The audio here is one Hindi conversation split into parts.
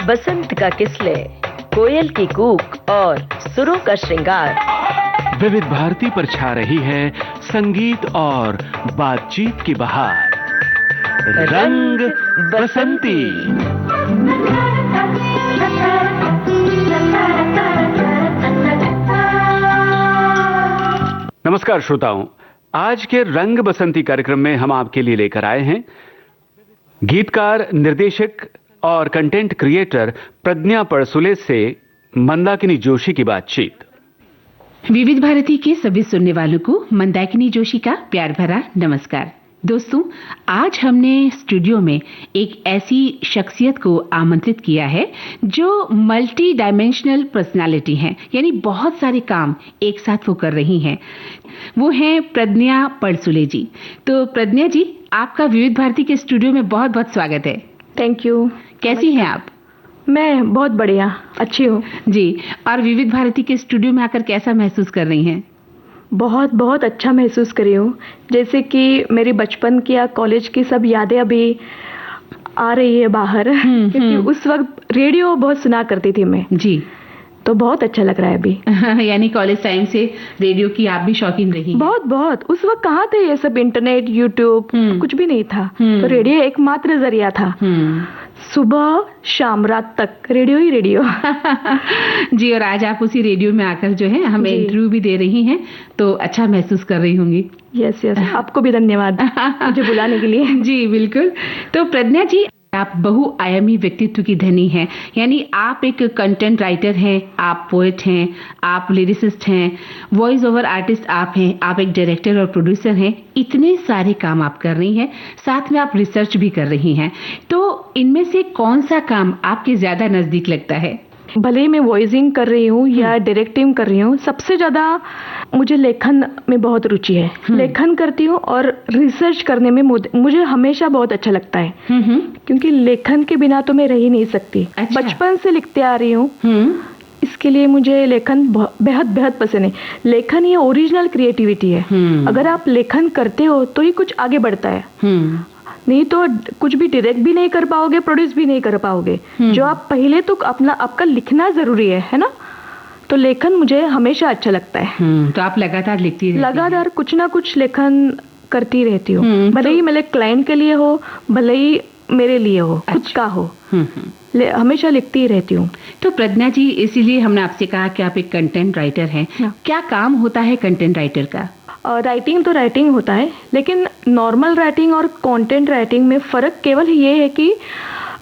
बसंत का किसले, कोयल की कूक और सुरों का श्रृंगार। विविध भारती पर छा रही है संगीत और बातचीत की बहार। रंग बसंती। नमस्कार श्रोताओं, आज के रंग बसंती कार्यक्रम में हम आपके लिए लेकर आए हैं गीतकार, निर्देशक और कंटेंट क्रिएटर प्रज्ञा पड़सुले से मंदाकिनी जोशी की बातचीत। विविध भारती के सभी सुनने वालों को मंदाकिनी जोशी का प्यार भरा नमस्कार। दोस्तों, आज हमने स्टूडियो में एक ऐसी शख्सियत को आमंत्रित किया है जो मल्टी डायमेंशनल पर्सनालिटी हैं, यानी बहुत सारे काम एक साथ वो कर रही हैं। वो हैं प्रज्ञा पड़सुले जी। तो प्रज्ञा जी, आपका विविध भारती के स्टूडियो में बहुत बहुत स्वागत है। Thank you. कैसी हैं आप? मैं बहुत बढ़िया, अच्छी हूँ जी। और विविध भारती के स्टूडियो में आकर कैसा महसूस कर रही हैं? बहुत बहुत अच्छा महसूस कर रही हूँ। जैसे कि मेरी बचपन की या कॉलेज की सब यादें अभी आ रही है बाहर, क्योंकि उस वक्त रेडियो बहुत सुना करती थी मैं जी। तो बहुत अच्छा लग रहा है अभी। यानी कॉलेज टाइम से रेडियो की आप भी शौकीन रही? बहुत बहुत। उस वक्त कहाँ थे ये सब, इंटरनेट, यूट्यूब, कुछ भी नहीं था। तो रेडियो एकमात्र जरिया था। सुबह शाम रात तक रेडियो ही रेडियो। जी। और आज आप उसी रेडियो में आकर जो है हमें इंटरव्यू भी दे रही हैं, तो अच्छा महसूस कर रही होंगी। यस यस, आपको भी धन्यवाद मुझे बुलाने के लिए। जी बिल्कुल। तो प्रज्ञा जी, आप बहुआयामी व्यक्तित्व की धनी हैं, यानी आप एक कंटेंट राइटर हैं, आप पोएट हैं, आप लिरिसिस्ट हैं, वॉइस ओवर आर्टिस्ट आप हैं, आप एक डायरेक्टर और प्रोड्यूसर हैं। इतने सारे काम आप कर रही हैं, साथ में आप रिसर्च भी कर रही हैं। तो इनमें से कौन सा काम आपके ज्यादा नजदीक लगता है? भले ही मैं वॉइसिंग कर रही हूँ या डायरेक्टिंग कर रही हूँ, सबसे ज्यादा मुझे लेखन में बहुत रुचि है। लेखन करती हूँ और रिसर्च करने में मुझे हमेशा बहुत अच्छा लगता है, क्योंकि लेखन के बिना तो मैं रह ही नहीं सकती। अच्छा। बचपन से लिखते आ रही हूँ, इसके लिए मुझे लेखन बेहद बेहद पसंद है। लेखन ये ओरिजिनल क्रिएटिविटी है। अगर आप लेखन करते हो तो ही कुछ आगे बढ़ता है, नहीं तो कुछ भी डायरेक्ट भी नहीं कर पाओगे, प्रोड्यूस भी नहीं कर पाओगे। जो आप पहले तो आपका लिखना जरूरी है ना। तो लेखन मुझे हमेशा अच्छा लगता है। तो आप लगातार लिखती रहती हैं? लगातार कुछ ना कुछ लेखन करती रहती हूँ। भले ही मेरे क्लाइंट के लिए हो, भले ही मेरे लिए हो, खुद का हो, हमेशा लिखती ही रहती हूँ। तो प्रज्ञा जी, इसीलिए हमने आपसे कहा कि आप एक कंटेंट राइटर हैं। क्या काम होता है कंटेंट राइटर का? राइटिंग तो राइटिंग होता है, लेकिन नॉर्मल राइटिंग और कंटेंट राइटिंग में फ़र्क केवल ये है कि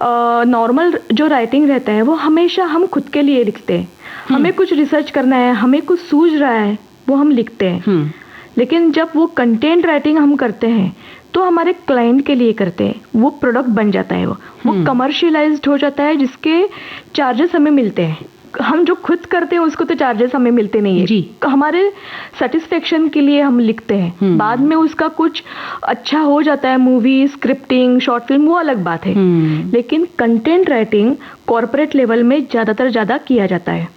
नॉर्मल जो राइटिंग रहता है वो हमेशा हम खुद के लिए लिखते हैं। हमें कुछ रिसर्च करना है, हमें कुछ सूझ रहा है, वो हम लिखते हैं। लेकिन जब वो कंटेंट राइटिंग हम करते हैं तो हमारे क्लाइंट के लिए करते हैं। वो प्रोडक्ट बन जाता है, वो कमर्शियलाइज्ड हो जाता है, जिसके चार्जेस हमें मिलते हैं। हम जो खुद करते हैं उसको तो चार्जेस हमें मिलते नहीं है जी। हमारे सेटिस्फेक्शन के लिए हम लिखते हैं। बाद में उसका कुछ अच्छा हो जाता है, मूवी, स्क्रिप्टिंग, शॉर्ट फिल्म, वो अलग बात है। लेकिन कंटेंट राइटिंग कॉर्पोरेट लेवल में ज्यादा किया जाता है,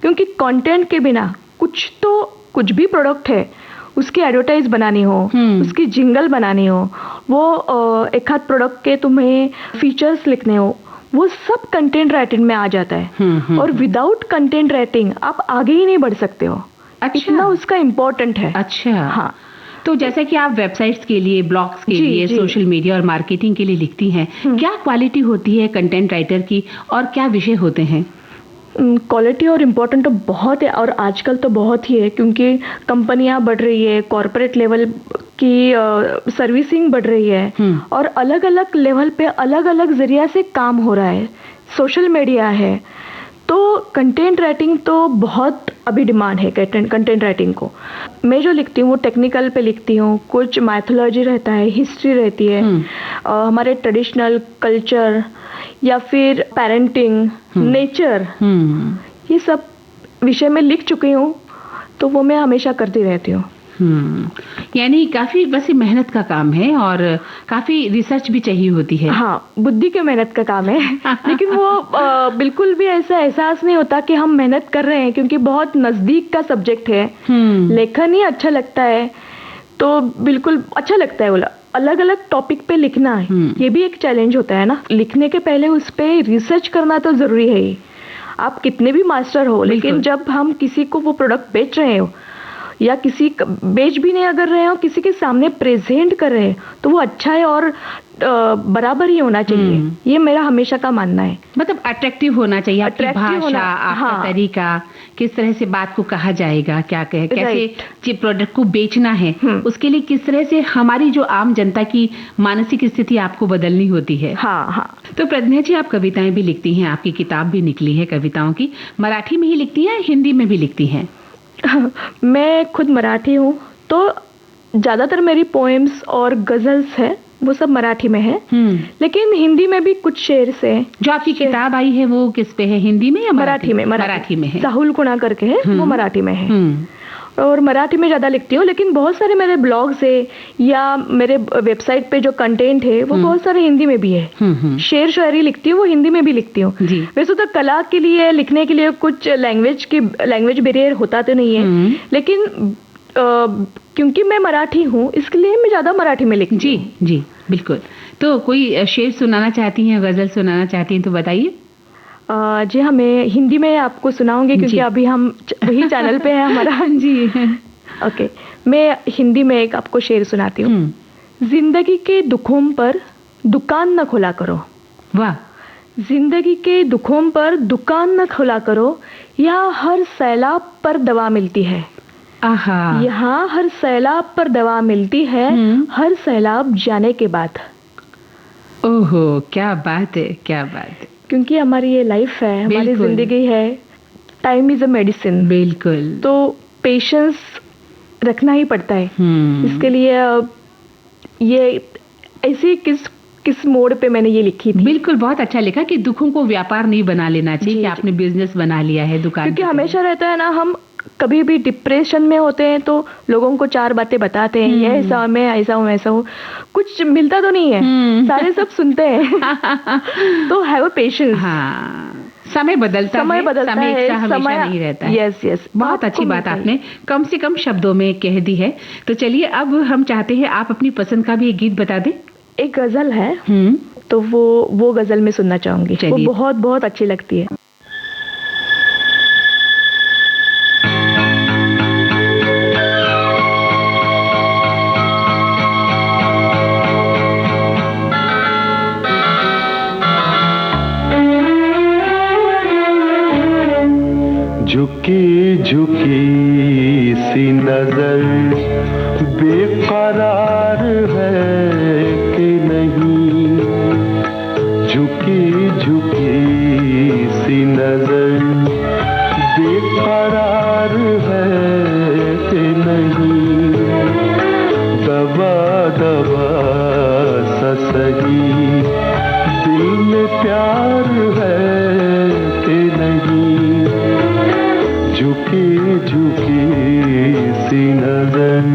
क्योंकि कंटेंट के बिना कुछ भी प्रोडक्ट है, उसकी एडवर्टाइज बनानी हो, उसकी जिंगल बनानी हो, वो एक आध प्रोडक्ट के तुम्हें फीचर्स लिखने हो, वो सब कंटेंट राइटिंग में आ जाता है। और विदाउट कंटेंट राइटिंग आप आगे ही नहीं बढ़ सकते हो। अच्छा। इतना उसका इम्पोर्टेंट है। अच्छा। हाँ। तो जैसा कि आप वेबसाइट्स के लिए, ब्लॉग्स के लिए, सोशल मीडिया और मार्केटिंग के लिए लिखती हैं, क्या क्वालिटी होती है कंटेंट राइटर की और क्या विषय होते हैं? क्वालिटी और इम्पोर्टेंट तो बहुत है, और आजकल तो बहुत ही है, क्योंकि कंपनियां बढ़ रही है, कॉर्पोरेट लेवल की सर्विसिंग बढ़ रही है, और अलग अलग लेवल पे अलग अलग जरिया से काम हो रहा है, सोशल मीडिया है। तो कंटेंट राइटिंग तो बहुत अभी डिमांड है कंटेंट राइटिंग को। मैं जो लिखती हूँ वो टेक्निकल पे लिखती हूँ, कुछ माइथोलॉजी रहता है, हिस्ट्री रहती है, हमारे ट्रेडिशनल कल्चर या फिर पेरेंटिंग, नेचर, ये सब विषय में लिख चुकी हूँ, तो वो मैं हमेशा करती रहती हूँ। यानी काफी वैसे मेहनत का काम है और काफी रिसर्च भी चाहिए होती है। हाँ, बुद्धि के मेहनत का काम है। लेकिन वो बिल्कुल भी ऐसा एहसास नहीं होता कि हम मेहनत कर रहे हैं, क्योंकि बहुत नजदीक का सब्जेक्ट है। लेखन ही अच्छा लगता है, तो बिल्कुल अच्छा लगता है। बोला अलग अलग टॉपिक पे लिखना है, ये भी एक चैलेंज होता है ना। लिखने के पहले उस पे रिसर्च करना तो जरूरी है ही। आप कितने भी मास्टर हो, लेकिन जब हम किसी को वो प्रोडक्ट बेच रहे हो या बेच भी नहीं अगर रहे हो, किसी के सामने प्रेजेंट कर रहे हैं, तो वो अच्छा है और बराबर ही होना चाहिए। ये मेरा हमेशा का मानना है। मतलब अट्रैक्टिव होना चाहिए, आपकी भाषा, आपका तरीका, किस तरह से बात को कहा जाएगा, क्या कहे, कैसे प्रोडक्ट को बेचना है, उसके लिए किस तरह से हमारी जो आम जनता की मानसिक स्थिति आपको बदलनी होती है। हाँ। तो प्रज्ञा जी, आप कविताएं भी लिखती हैं, आपकी किताब भी निकली है कविताओं की। मराठी में ही लिखती हैं, हिंदी में भी लिखती हैं? मैं खुद मराठी हूँ, तो ज्यादातर मेरी पोएम्स और गजल्स है वो सब मराठी में है, लेकिन हिंदी में भी कुछ शेर से। जो आपकी किताब आई है वो किस पे है, हिंदी में या मराठी में? मराठी में है। साहुल कुणा करके है, वो मराठी में है। और मराठी में ज्यादा लिखती हूँ, लेकिन बहुत सारे मेरे ब्लॉग्स है या मेरे वेबसाइट पे जो कंटेंट है वो बहुत सारे हिंदी में भी है। शेर शायरी लिखती हूँ, वो हिंदी में भी लिखती हूँ। वैसे तो कला के लिए, लिखने के लिए कुछ लैंग्वेज बैरियर होता तो नहीं है, लेकिन क्योंकि मैं मराठी हूँ इसलिए मैं ज्यादा मराठी में लिखती हूँ। जी बिल्कुल। तो कोई शेर सुनाना चाहती हैं, गजल सुनाना चाहती हैं तो बताइए। जी हाँ, मैं हिंदी में आपको सुनाऊंगी क्योंकि अभी हम वही चैनल पे है हमारा। जी ओके, मैं हिंदी में एक आपको शेर सुनाती हूँ। जिंदगी के दुखों पर दुकान न खोला करो। वाह। जिंदगी के दुखों पर दुकान न खोला करो, यहाँ हर सैलाब पर दवा मिलती है। यहाँ हर सैलाब पर दवा मिलती है, हर सैलाब जाने के बाद। ओहो, क्या बात है, क्या बात है। क्योंकि हमारी ये लाइफ है, हमारी जिंदगी है, टाइम इज अ मेडिसिन। बिल्कुल। तो पेशेंस रखना ही पड़ता है। इसके लिए ये ऐसी किस मोड़ पे मैंने ये लिखी थी। बिल्कुल, बहुत अच्छा लिखा कि दुखों को व्यापार नहीं बना लेना चाहिए, कि आपने बिजनेस बना लिया है दुकान। क्योंकि हमेशा रहता है ना, हम कभी भी डिप्रेशन में होते हैं तो लोगों को 4 बातें बताते हैं, ये ऐसा, मैं ऐसा हूँ, ऐसा हूँ, कुछ मिलता तो नहीं है, सारे सब सुनते हैं। तो हैव अ पेशेंस। समय बदलता है, समय हमेशा नहीं रहता है। यस, बहुत अच्छी बात आपने कम से कम शब्दों में कह दी है। तो चलिए, अब हम चाहते हैं आप अपनी पसंद का भी एक गीत बता दें। एक गजल है, तो वो गजल में सुनना चाहूंगी, वो बहुत बहुत अच्छी लगती है। झुकी झुकी सी नजर बेकरार है कि नहीं, झुकी झुकी सी नजर बेकरार है कि नहीं, दबा दबा सा सही दिल में प्यार है कि नहीं, झुकी झुकी सी नजर।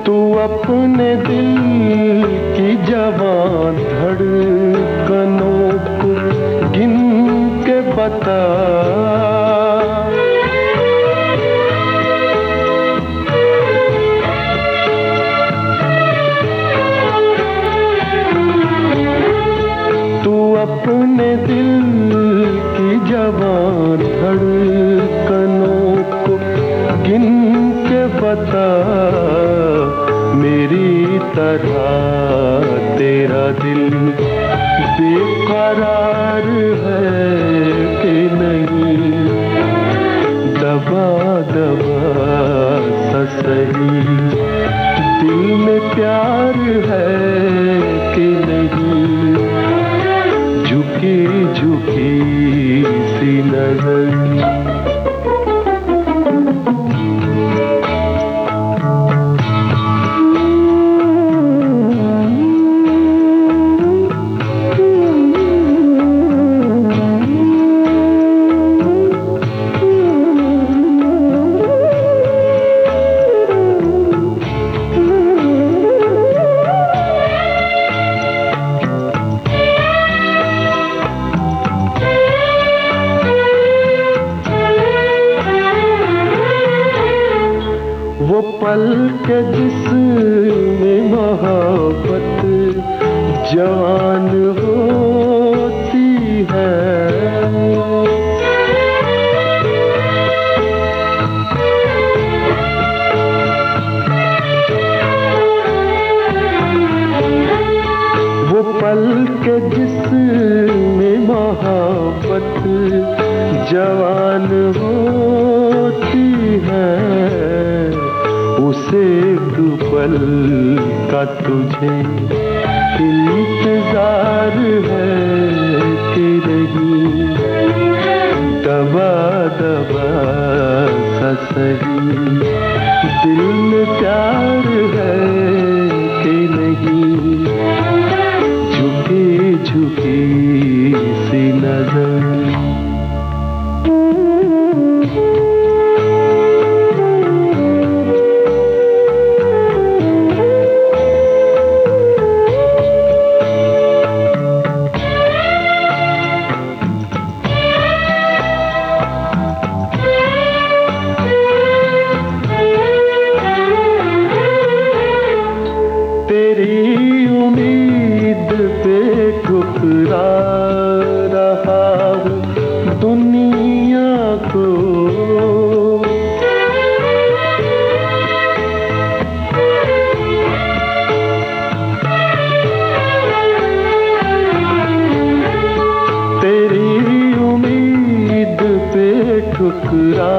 तू अपने दिल की जवां धड़कनों को गिन के बता, तू अपने दिल की जवां धड़कनों को गिन के बता, मेरी तरह तेरा दिल बेकरार है कि नहीं, दबा दबा सा सही दिल में प्यार है कि नहीं, झुकी झुकी सी नजर। पल के जिसमें मोहब्बत जवान होती है, वो पल के जिसमें मोहब्बत जवान होती है, उसे एक पल का तुझे इंतजार है कि नहीं, दबा दबा सा सही दिल में प्यार है कि नहीं, झुकी झुकी सी नजर। तेरी उम्मीद पे ठुकरा रहा हूँ दुनिया को, तेरी उम्मीद पे ठुकरा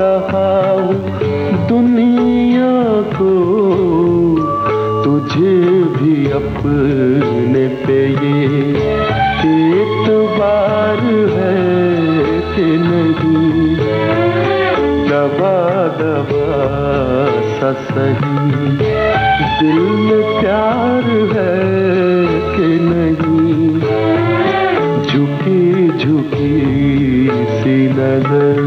रहा हूँ दुनिया को, तुझे भी अपने पे ये एतबार है कि नहीं, दबा दबा सा सही दिल में प्यार है कि नहीं, झुकी झुकी सी नजर।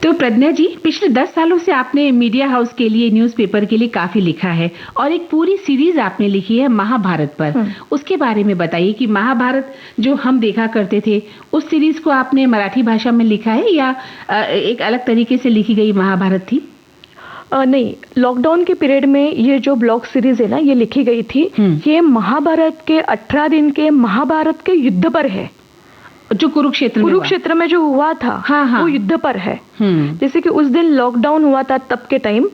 तो प्रज्ञा जी, पिछले 10 सालों से आपने मीडिया हाउस के लिए, न्यूज़पेपर के लिए काफी लिखा है और एक पूरी सीरीज आपने लिखी है महाभारत पर। उसके बारे में बताइए कि महाभारत जो हम देखा करते थे, उस सीरीज को आपने मराठी भाषा में लिखा है या एक अलग तरीके से लिखी गई महाभारत थी? नहीं, लॉकडाउन के पीरियड में ये जो ब्लॉग सीरीज है ना, ये लिखी गई थी। ये महाभारत के 18 दिन के महाभारत के युद्ध पर है, जो कुरुक्षेत्र में जो हुआ था। हाँ। वो युद्ध पर है। जैसे कि उस दिन लॉकडाउन हुआ था तब के टाइम,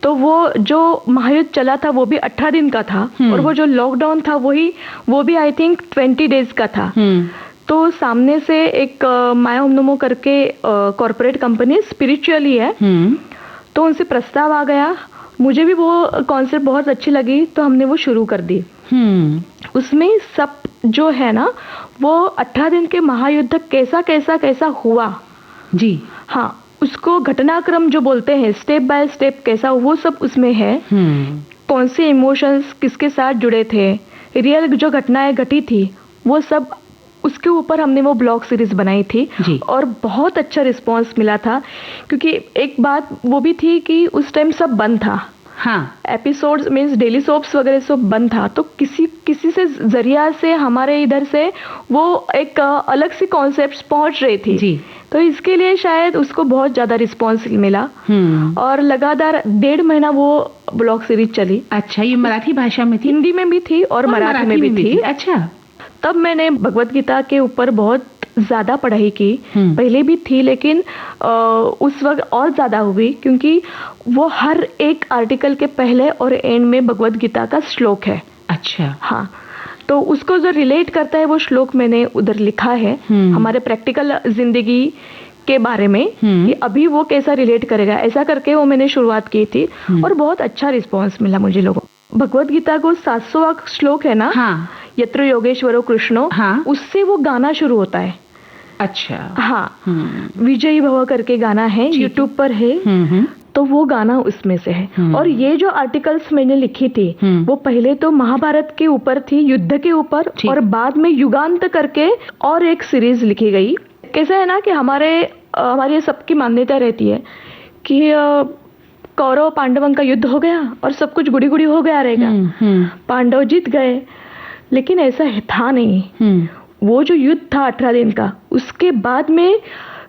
तो वो जो महायुद्ध चला था वो भी 18 दिन का था, और वो जो लॉकडाउन था वो भी आई थिंक 20 डेज का था। तो सामने से एक माया नमो करके कॉर्पोरेट कंपनी स्पिरिचुअली है, तो उनसे प्रस्ताव आ गया। मुझे भी वो कॉन्सेप्ट बहुत अच्छी लगी, तो हमने वो शुरू कर दी। उसमें सब जो है ना, वो 18 दिन के महायुद्ध कैसा हुआ जी, हाँ, उसको घटनाक्रम जो बोलते हैं, स्टेप बाय स्टेप कैसा, वो सब उसमें है। कौन से इमोशंस किसके साथ जुड़े थे, रियल जो घटनाएं घटी थी, वो सब उसके ऊपर हमने वो ब्लॉग सीरीज बनाई थी जी। और बहुत अच्छा रिस्पांस मिला था, क्योंकि एक बात वो भी थी कि उस टाइम सब बंद था। हाँ, एपिसोड्स मीन्स डेली सोप्स वगैरह सब बंद था, तो किसी से जरिया से हमारे इधर से वो एक अलग सी कॉन्सेप्ट्स पहुंच रही थी जी। तो इसके लिए शायद उसको बहुत ज्यादा रिस्पांस मिला और लगातार 1.5 महीना वो ब्लॉग सीरीज चली। अच्छा, ये मराठी भाषा में थी? हिंदी में भी थी और मराठी में भी थी। अच्छा, तब मैंने भगवत गीता के ऊपर बहुत ज्यादा पढ़ाई की। पहले भी थी, लेकिन उस वक्त और ज्यादा हुई, क्योंकि वो हर एक आर्टिकल के पहले और एंड में भगवत गीता का श्लोक है। अच्छा, हाँ, तो उसको जो रिलेट करता है वो श्लोक मैंने उधर लिखा है, हमारे प्रैक्टिकल जिंदगी के बारे में कि अभी वो कैसा रिलेट करेगा, ऐसा करके वो मैंने शुरुआत की थी और बहुत अच्छा रिस्पांस मिला मुझे लोगों। भगवत गीता को 700वां श्लोक है ना, हाँ, यत्र योगेश्वरो कृष्णो, हाँ, उससे वो गाना शुरू होता है। अच्छा, हाँ, विजयी भव करके गाना है, यूट्यूब पर है, तो वो गाना उसमें से है। और ये जो आर्टिकल्स मैंने लिखी थी वो पहले तो महाभारत के ऊपर थी, युद्ध के ऊपर, और बाद में युगांत करके और एक सीरीज लिखी गई। कैसा है ना कि हमारी सबकी मान्यता रहती है कि कौरव पांडवों का युद्ध हो गया और सब कुछ गुड़ी गुड़ी हो गया रहेगा, पांडव जीत गए, लेकिन ऐसा था नहीं। वो जो युद्ध था 18 दिन का, उसके बाद में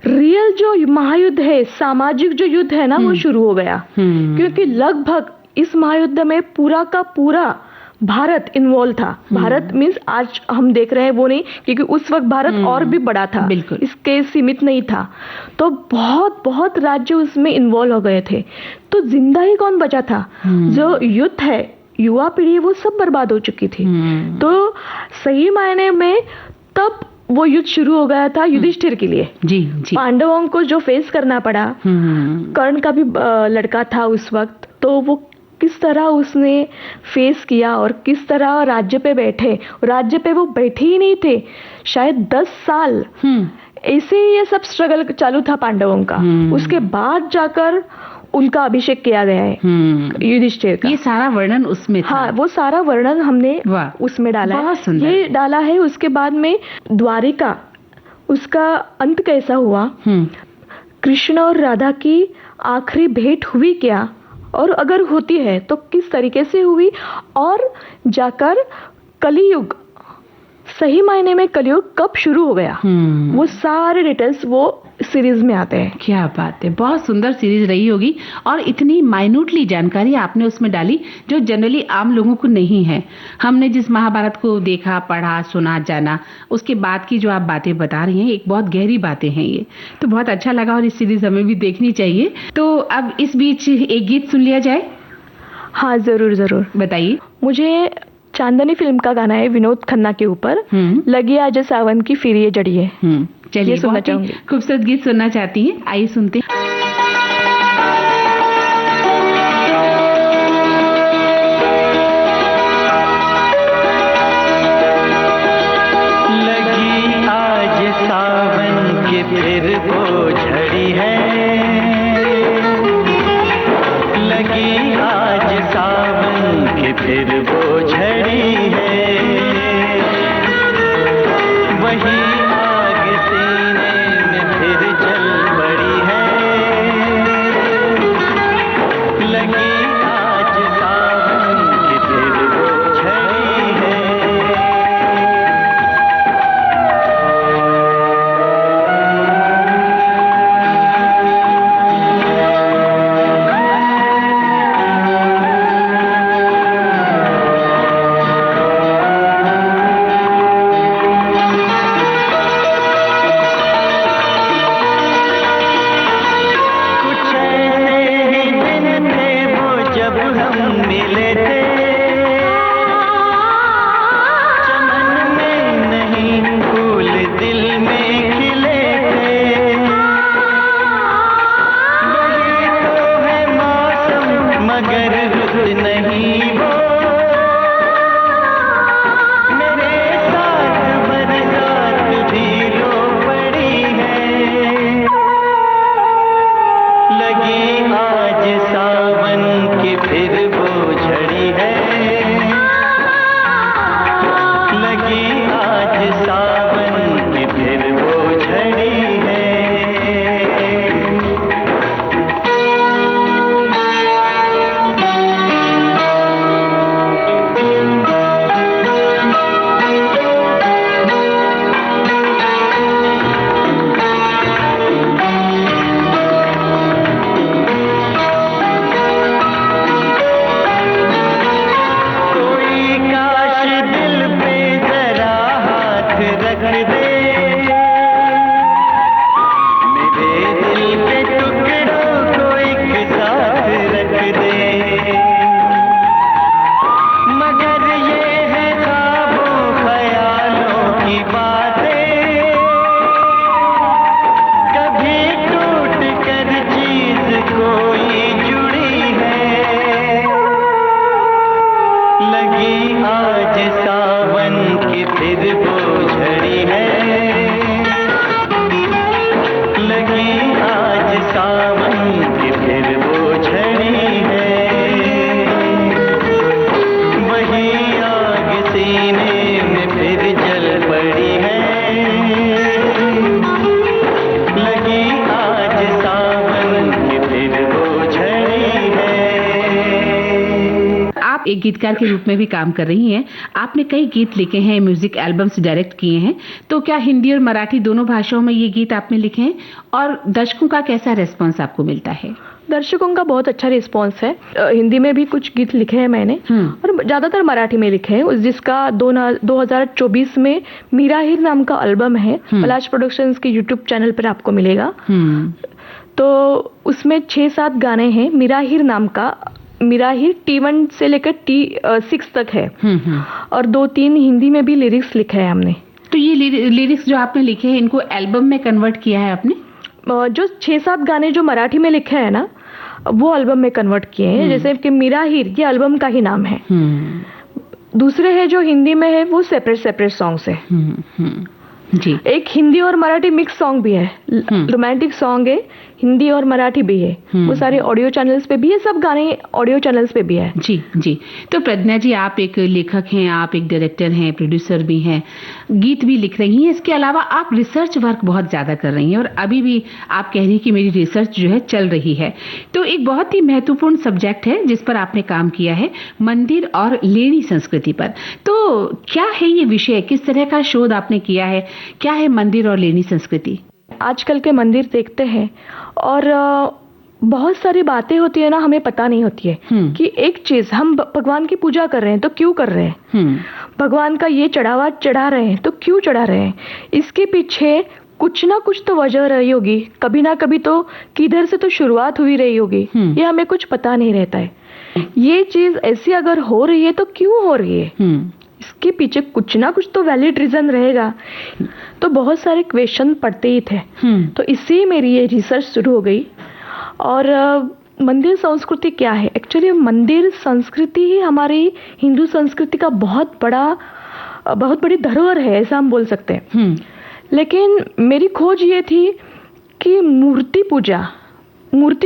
रियल जो महायुद्ध है, सामाजिक जो युद्ध है ना, वो शुरू हो गया। क्योंकि लगभग इस महायुद्ध में पूरा का पूरा भारत इन्वॉल्व था। भारत मीन्स आज हम देख रहे हैं वो नहीं, क्योंकि उस वक्त भारत और भी बड़ा था, बिल्कुल इसके सीमित नहीं था। तो बहुत बहुत राज्य उसमें इन्वॉल्व हो गए थे। तो जिंदा ही कौन बचा था? जो युद्ध है, युवा पीढ़ी, वो सब बर्बाद हो चुकी थी। तो सही मायने में तब वो युद्ध शुरू हो गया था युधिष्ठिर के लिए। जी। पांडवों को जो फेस करना पड़ा, कर्ण का भी लड़का था उस वक्त, तो वो किस तरह उसने फेस किया और किस तरह राज्य पे बैठे। राज्य पे वो बैठे ही नहीं थे, शायद 10 साल ऐसे ही ये सब स्ट्रगल चालू था पांडवों का। उसके बाद जाकर उनका अभिषेक किया गया है युधिष्ठिर का। ये सारा वर्णन उसमें था। हाँ, वो सारा वर्णन हमने उसमें डाला है। बहुत सुंदर। ये डाला है। उसके बाद में द्वारिका, उसका अंत कैसा हुआ, कृष्ण और राधा की आखिरी भेंट हुई क्या, और अगर होती है तो किस तरीके से हुई, और जाकर कलियुग, सही मायने में कलियुग कब शुरू हो गया, वो सारे डिटेल्स वो सीरीज में आते हैं। क्या बात है, बहुत सुंदर सीरीज रही होगी। और इतनी माइन्यूटली जानकारी आपने उसमें डाली जो जनरली आम लोगों को नहीं है। हमने जिस महाभारत को देखा, पढ़ा, सुना, जाना, उसके बाद की जो आप बातें बता रही हैं, एक बहुत गहरी बातें हैं ये, तो बहुत अच्छा लगा और इस सीरीज हमें भी देखनी चाहिए। तो अब इस बीच एक गीत सुन लिया जाए। हाँ, जरूर जरूर, बताइए। मुझे चांदनी फिल्म का गाना है विनोद खन्ना के ऊपर, लगी आज सावन की फिर ये जड़ी है। चलिए, सुनना चाहूंगी। खूबसूरत गीत सुनना चाहती हैं, आइए सुनते हैं। लगी आज सावन की फिर वो झड़ी है, लगी आज सावन की फिर वो झड़ी है, वही आग सीने में फिर जल पड़ी है, एक गीतकार के रूप में भी काम कर रही हैं। आपने कई गीत लिखे हैं, म्यूजिक एल्बम्स डायरेक्ट किए हैं, तो क्या हिंदी और मराठी दोनों भाषाओं में ये गीत आपने लिखे हैं और दर्शकों का कैसा रेस्पॉन्स आपको मिलता है? दर्शकों का बहुत अच्छा रिस्पॉन्स है। हिंदी में भी कुछ गीत लिखे हैं मैंने और ज़्यादातर मराठी में लिखे हैं, जिसका 2024 में मीरा हीर नाम का एल्बम है, पलाश प्रोडक्शंस के यूट्यूब चैनल पर आपको मिलेगा। तो उसमें 6-7 गाने हैं मीरा हीर नाम का। मीरा हीर T1 से लेकर T6 तक है और 2-3 हिंदी में भी लिरिक्स लिखे हैं हमने। तो ये लिरिक्स जो आपने लिखे हैं, इनको एल्बम में कन्वर्ट किया है आपने? जो 6-7 गाने जो मराठी में लिखे हैं ना, वो एल्बम में कन्वर्ट किए हैं। जैसे कि मीरा हीर ये एल्बम का ही नाम है। दूसरे है जो हिंदी में है वो सेपरेट सॉन्ग्स है। जी। एक हिंदी और मराठी मिक्स सॉन्ग भी है, रोमांटिक सॉन्ग है, हिंदी और मराठी भी है। वो सारे ऑडियो चैनल्स पे भी है, सब गाने ऑडियो चैनल्स पे भी है। जी जी। तो प्रज्ञा जी, आप एक लेखक हैं, आप एक डायरेक्टर हैं, प्रोड्यूसर भी हैं, गीत भी लिख रही हैं, इसके अलावा आप रिसर्च वर्क बहुत ज़्यादा कर रही हैं और अभी भी आप कह रही हैं कि मेरी रिसर्च जो है चल रही है। तो एक बहुत ही महत्वपूर्ण सब्जेक्ट है जिस पर आपने काम किया है, मंदिर और लेणी संस्कृति पर। तो क्या है ये विषय, किस तरह का शोध आपने किया है, क्या है मंदिर और लेणी संस्कृति? आजकल के मंदिर देखते हैं और बहुत सारी बातें होती है ना, हमें पता नहीं होती है कि एक चीज हम भगवान की पूजा कर रहे हैं तो क्यों कर रहे हैं, भगवान का ये चढ़ावा चढ़ा रहे हैं तो क्यों चढ़ा रहे हैं, इसके पीछे कुछ ना कुछ तो वजह रही होगी, कभी ना कभी तो किधर से तो शुरुआत हुई रही होगी, ये हमें कुछ पता नहीं रहता है। ये चीज ऐसी अगर हो रही है तो क्यों हो रही है, इसके पीछे कुछ ना कुछ तो वैलिड रीजन रहेगा। तो बहुत सारे क्वेश्चन पढ़ते ही थे, तो इससे मेरी ये रिसर्च शुरू हो गई। और मंदिर संस्कृति क्या है, एक्चुअली मंदिर संस्कृति ही हमारी हिंदू संस्कृति का बहुत बड़ी धरोहर है, ऐसा हम बोल सकते हैं। लेकिन मेरी खोज ये थी कि मूर्ति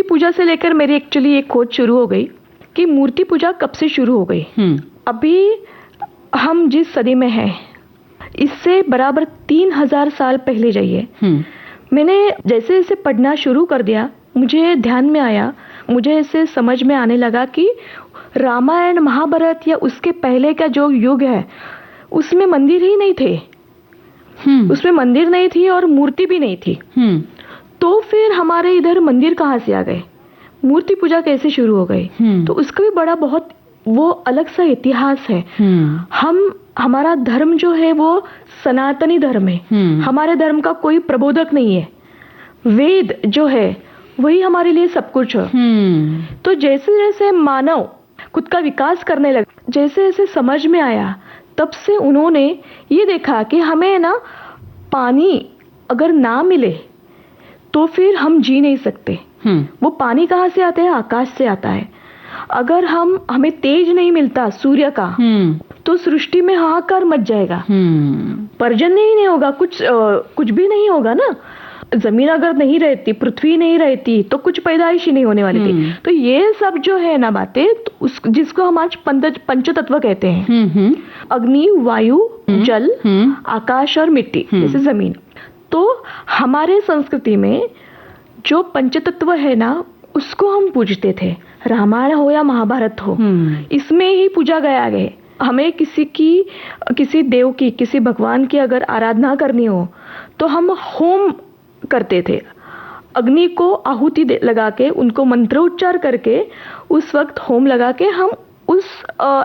पूजा से लेकर मेरी एक्चुअली एक खोज शुरू हो गई कि मूर्ति पूजा कब से शुरू हो गई। अभी हम जिस सदी में हैं, इससे बराबर 3000 साल पहले जाइए। मैंने जैसे जैसे पढ़ना शुरू कर दिया, मुझे ध्यान में आया, मुझे ऐसे समझ में आने लगा कि रामायण महाभारत या उसके पहले का जो युग है उसमें मंदिर ही नहीं थे, उसमें मंदिर नहीं थी और मूर्ति भी नहीं थी। तो फिर हमारे इधर मंदिर कहाँ से आ गए, मूर्ति पूजा कैसे शुरू हो गई? तो उसका भी बड़ा बहुत वो अलग सा इतिहास है। हमारा धर्म जो है वो सनातनी धर्म है, हमारे धर्म का कोई प्रबोधक नहीं है। वेद जो है वही हमारे लिए सब कुछ है। तो जैसे जैसे मानव खुद का विकास करने लगा, जैसे जैसे समझ में आया, तब से उन्होंने ये देखा कि हमें ना पानी अगर ना मिले तो फिर हम जी नहीं सकते। वो पानी कहाँ से आता है? आकाश से आता है। अगर हमें तेज नहीं मिलता सूर्य का, तो सृष्टि में हाहाकार मच जाएगा, पर्जन्य ही नहीं होगा, कुछ भी नहीं होगा ना। जमीन अगर नहीं रहती, पृथ्वी नहीं रहती, तो कुछ पैदाइश ही नहीं होने वाली थी। तो ये सब जो है ना बातें, तो जिसको हम आज पंचतत्व कहते हैं, अग्नि, वायु, जल, आकाश और मिट्टी, जैसे जमीन। तो हमारे संस्कृति में जो पंचतत्व है ना, उसको हम पूजते थे। रामायण हो या महाभारत हो, इसमें ही पूजा गया है। हमें किसी देव की, किसी भगवान की अगर आराधना करनी हो तो हम होम करते थे, अग्नि को आहुति लगा के, उनको मंत्रोच्चार करके, उस वक्त होम लगा के हम उस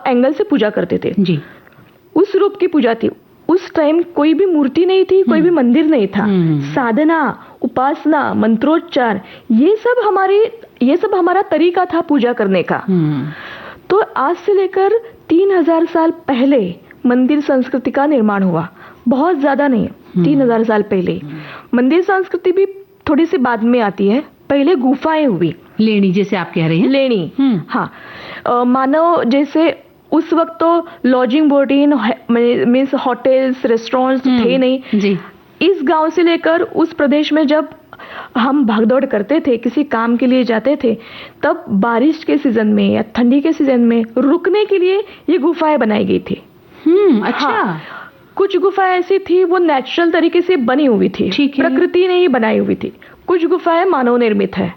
एंगल से पूजा करते थे जी। उस रूप की पूजा थी। उस टाइम कोई भी मूर्ति नहीं थी, कोई भी मंदिर नहीं था। साधना, उपासना, मंत्रोच्चार, ये सब हमारा तरीका था पूजा करने का। तो आज से लेकर 3000 साल पहले मंदिर संस्कृति का निर्माण हुआ, बहुत ज्यादा नहीं, 3000 साल पहले। मंदिर संस्कृति भी थोड़ी सी बाद में आती है, पहले गुफाएं हुई। लेणी जैसे आप कह रहे हैं, लेणी, हाँ। मानव जैसे उस वक्त तो lodging boarding means hotels, restaurants थे नहीं जी। इस गांव से लेकर उस प्रदेश में जब हम भागदौड़ करते थे, किसी काम के लिए जाते थे, तब बारिश के सीजन में या ठंडी के सीजन में रुकने के लिए ये गुफाएं बनाई गई थी। अच्छा। हाँ, कुछ गुफाएं ऐसी थी वो नेचुरल तरीके से बनी हुई थी, प्रकृति ने ही बनाई हुई थी। कुछ गुफाएं मानव निर्मित है।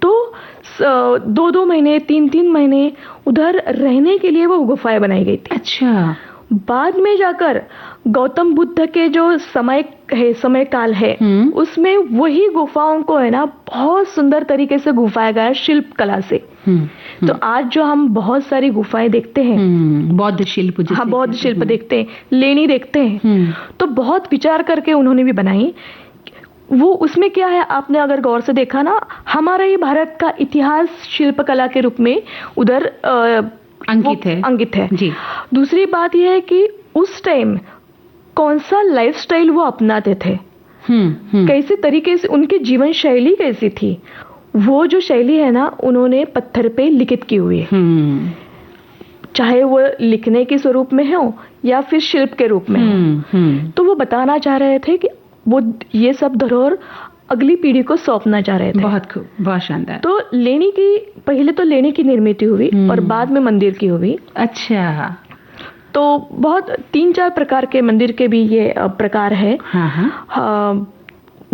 तो 2-2 महीने 3-3 महीने उधर रहने के लिए वो गुफाएं बनाई गई थी। अच्छा। बाद में जाकर गौतम बुद्ध के जो समय काल है उसमें वही गुफाओं को है ना बहुत सुंदर तरीके से गुफाया गया शिल्प कला से। तो आज जो हम बहुत सारी गुफाएं देखते हैं, बौद्ध शिल्प, हाँ बौद्ध शिल्प देखते हैं, लेनी देखते हैं, तो बहुत विचार करके उन्होंने भी बनाई। वो उसमें क्या है, आपने अगर गौर से देखा ना, हमारा ही भारत का इतिहास शिल्पकला के रूप में उधर अंकित है जी। दूसरी बात यह है कि उस टाइम कौन सा लाइफस्टाइल वो अपनाते थे, कैसे तरीके से उनकी जीवन शैली कैसी थी, वो जो शैली है ना उन्होंने पत्थर पे लिखित की हुई है। चाहे वो लिखने के स्वरूप में हो या फिर शिल्प के रूप में हो। तो वो बताना चाह रहे थे कि वो ये सब धरोहर अगली पीढ़ी को सौंपना चाह रहे थे। बहुत खूब, बहुत शानदार। तो पहले तो लेनी की निर्मित हुई और बाद में मंदिर की हुई। अच्छा। तो बहुत 3-4 प्रकार के मंदिर के भी ये प्रकार है।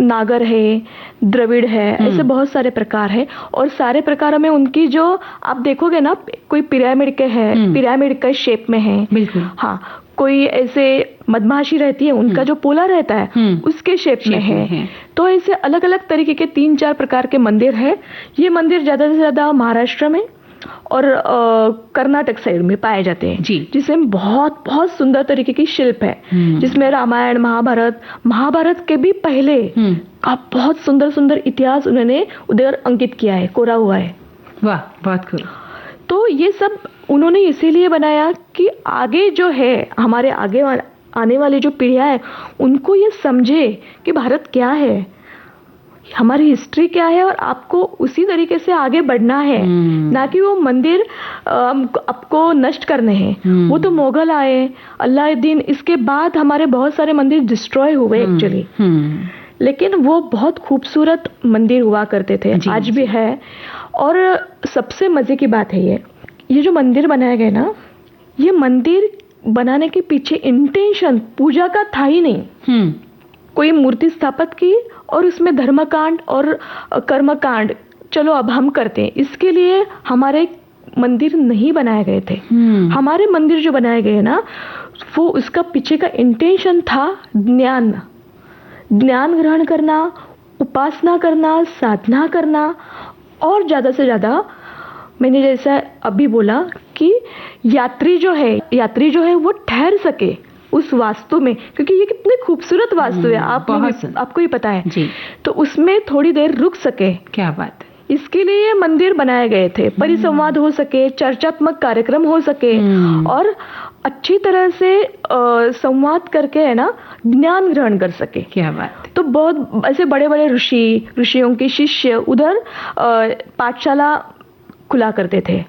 नागर है, द्रविड़ है, ऐसे बहुत सारे प्रकार है। और सारे प्रकारों में उनकी जो आप देखोगे ना, कोई पिरामिड के है, पिरामिड के शेप में है, बिल्कुल। हाँ, कोई ऐसे मधमाशी रहती है, उनका जो पोला रहता है उसके शेप में है। तो ऐसे अलग अलग तरीके के 3-4 प्रकार के मंदिर है। ये मंदिर ज्यादा से ज्यादा महाराष्ट्र में और कर्नाटक साइड में पाए जाते हैं जी। जिसमें बहुत बहुत सुंदर तरीके की शिल्प है, जिसमें रामायण, महाभारत के भी पहले का बहुत सुंदर सुंदर इतिहास उन्होंने उधर अंकित किया है, कोरा हुआ है। वाह, बहुत खूब। तो ये सब उन्होंने इसीलिए बनाया कि आगे जो है, हमारे आगे आने वाली जो पीढ़ियां है, उनको ये समझे कि भारत क्या है, हमारी हिस्ट्री क्या है, और आपको उसी तरीके से आगे बढ़ना है, ना कि वो मंदिर आपको नष्ट करने हैं। वो तो मुगल आए, अलाउद्दीन, इसके बाद हमारे बहुत सारे मंदिर डिस्ट्रॉय हुए एक्चुअली, लेकिन वो बहुत खूबसूरत मंदिर हुआ करते थे, आज भी है। और सबसे मजे की बात है ये जो मंदिर बनाए गए ना, ये मंदिर बनाने के पीछे इंटेंशन पूजा का था ही नहीं। कोई मूर्ति स्थापित की और उसमें धर्मकांड और कर्मकांड चलो अब हम करते हैं, इसके लिए हमारे मंदिर नहीं बनाए गए थे। हमारे मंदिर जो बनाए गए ना, वो उसका पीछे का इंटेंशन था ज्ञान ग्रहण करना, उपासना करना, साधना करना, और ज्यादा से ज्यादा मैंने जैसा अभी बोला कि यात्री जो है वो ठहर सके उस वास्तु में, क्योंकि ये कितने खूबसूरत वास्तु है, आपको ही पता है जी। तो उसमें थोड़ी देर रुक सके, क्या बात, इसके लिए ये मंदिर बनाए गए थे। परिसंवाद हो सके, चर्चात्मक कार्यक्रम हो सके, और अच्छी तरह से संवाद करके है ना ज्ञान ग्रहण कर सके। क्या बात। तो बहुत ऐसे बड़े बड़े ऋषियों के शिष्य उधर पाठशाला खुला करते थे।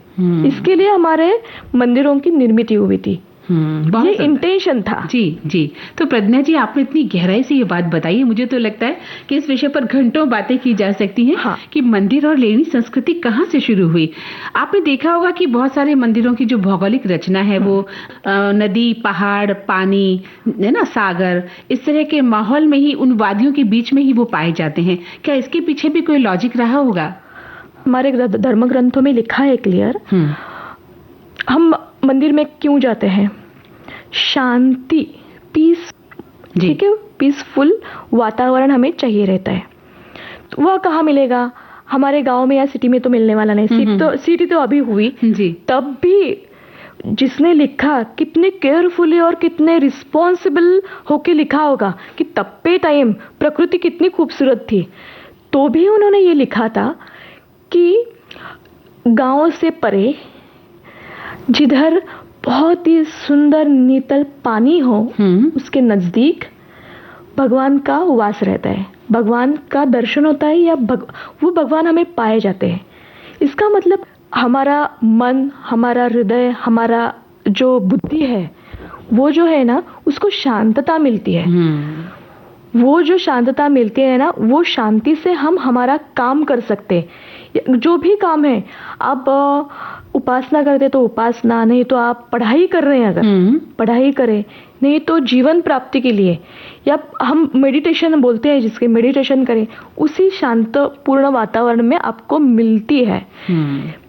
इसके लिए हमारे मंदिरों की निर्मित हुई थी। ये इंटेंशन था। जी। तो प्रज्ञा जी, आपने इतनी गहराई से ये बात बताई है, मुझे तो लगता है कि इस विषय पर घंटों बातें की जा सकती हैं। हाँ। कि मंदिर और लेनी संस्कृति कहाँ से शुरू हुई। आपने देखा होगा कि बहुत सारे मंदिरों की जो भौगोलिक रचना है वो नदी, पहाड़, पानी, है ना, सागर, इस तरह के माहौल में ही, उन वादियों के बीच में ही वो पाए जाते हैं। क्या इसके पीछे भी कोई लॉजिक रहा होगा? हमारे धर्म ग्रंथों में लिखा है क्लियर। हम मंदिर में क्यों जाते हैं? शांति, पीस, ठीक है, पीसफुल वातावरण हमें चाहिए रहता है। तो वह कहाँ मिलेगा? हमारे गांव में या सिटी में तो मिलने वाला नहीं। सिटी तो अभी हुई जी। तब भी जिसने लिखा कितने केयरफुली और कितने रिस्पॉन्सिबल होके लिखा होगा कि तब पे टाइम प्रकृति कितनी खूबसूरत थी। तो भी उन्होंने ये लिखा था कि गांव से परे जिधर बहुत ही सुंदर नीतल पानी हो, उसके नजदीक भगवान का वास रहता है, भगवान का दर्शन होता है, या वो भगवान हमें पाए जाते हैं। इसका मतलब हमारा मन, हमारा हृदय, हमारा जो बुद्धि है, वो जो है ना, उसको शांतता मिलती है। वो जो शांतता मिलती है ना, वो शांति से हम हमारा काम कर सकते हैं। जो भी काम है, आप उपासना करते तो उपासना, नहीं तो आप पढ़ाई कर रहे हैं, अगर पढ़ाई करें, नहीं तो जीवन प्राप्ति के लिए, या हम मेडिटेशन बोलते हैं जिसके, मेडिटेशन करें, उसी शांतपूर्ण वातावरण में आपको मिलती है।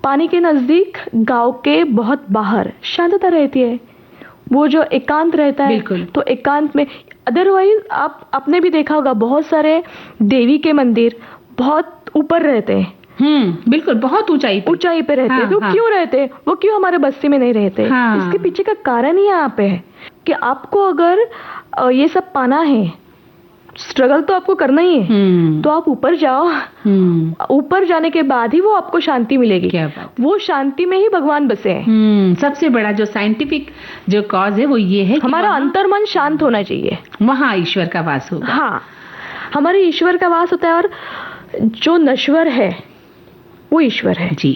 पानी के नजदीक, गांव के बहुत बाहर शांतता रहती है, वो जो एकांत रहता है। तो एकांत में, अदरवाइज आपने भी देखा होगा बहुत सारे देवी के मंदिर बहुत ऊपर रहते हैं। बिल्कुल, बहुत ऊंचाई पे रहते हैं। तो क्यों रहते हैं वो, क्यों हमारे बस्ती में नहीं रहते? इसके पीछे का कारण ही यहाँ पे है कि आपको अगर ये सब पाना है, स्ट्रगल तो आपको करना ही है, तो आप ऊपर जाओ। ऊपर जाने के बाद ही वो आपको शांति मिलेगी। क्या बात। वो शांति में ही भगवान बसे हैं। सबसे बड़ा जो साइंटिफिक जो कॉज है वो ये है कि हमारा अंतर्मन शांत होना चाहिए, वहाँ ईश्वर का वास होगा। हाँ, हमारे ईश्वर का वास होता है, और जो नश्वर है वो ईश्वर है। जी।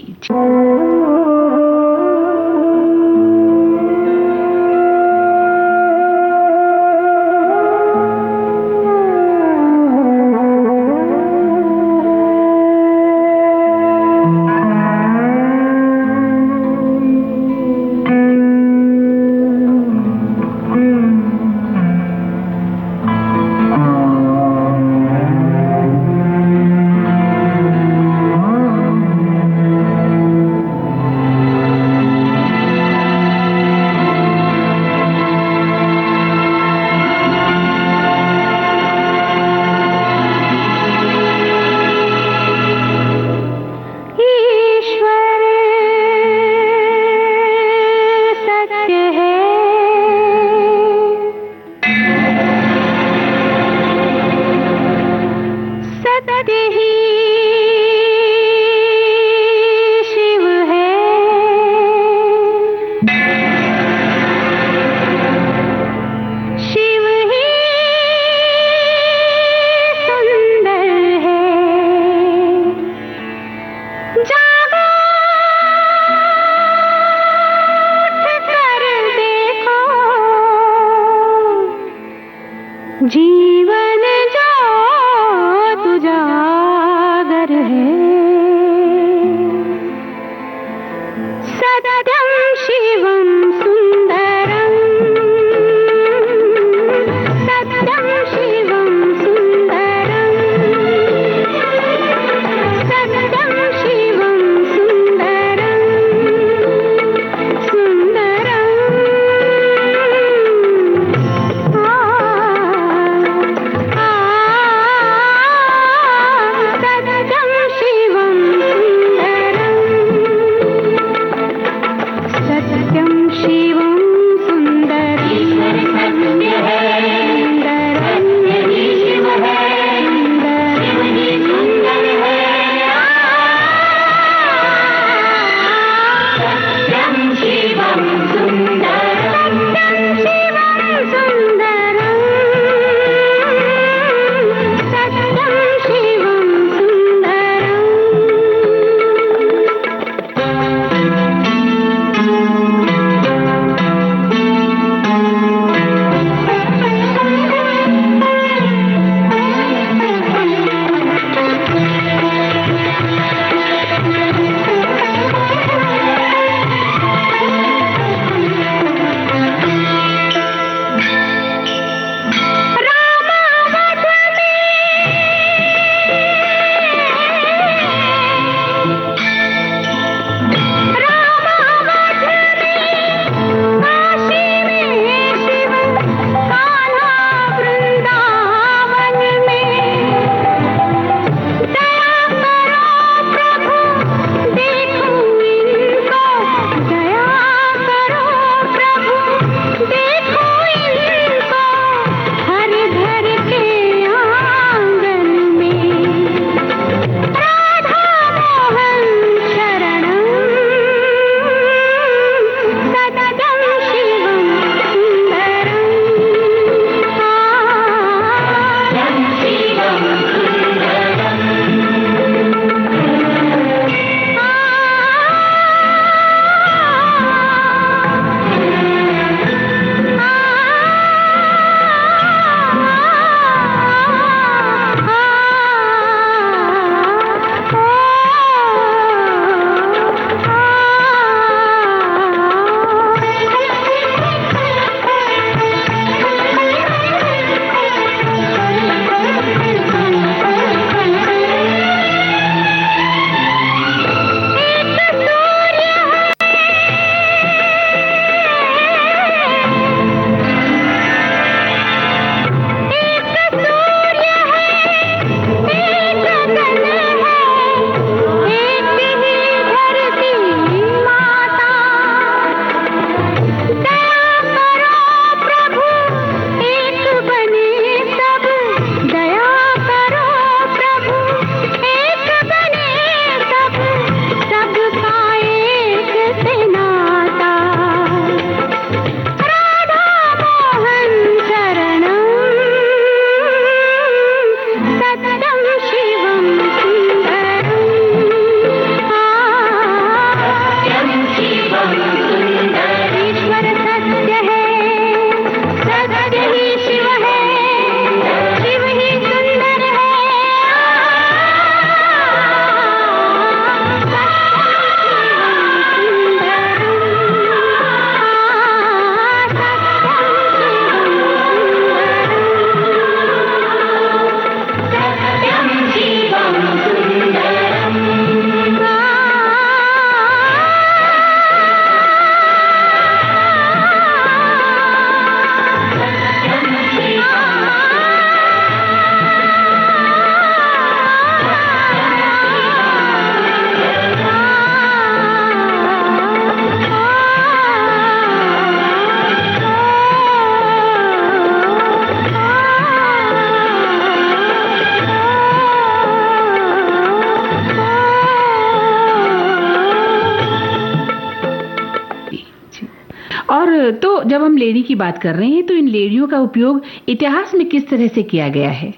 तो जब हम लेडी की बात कर रहे हैं तो इन लेडियों का उपयोग इतिहास में किस तरह से किया गया है?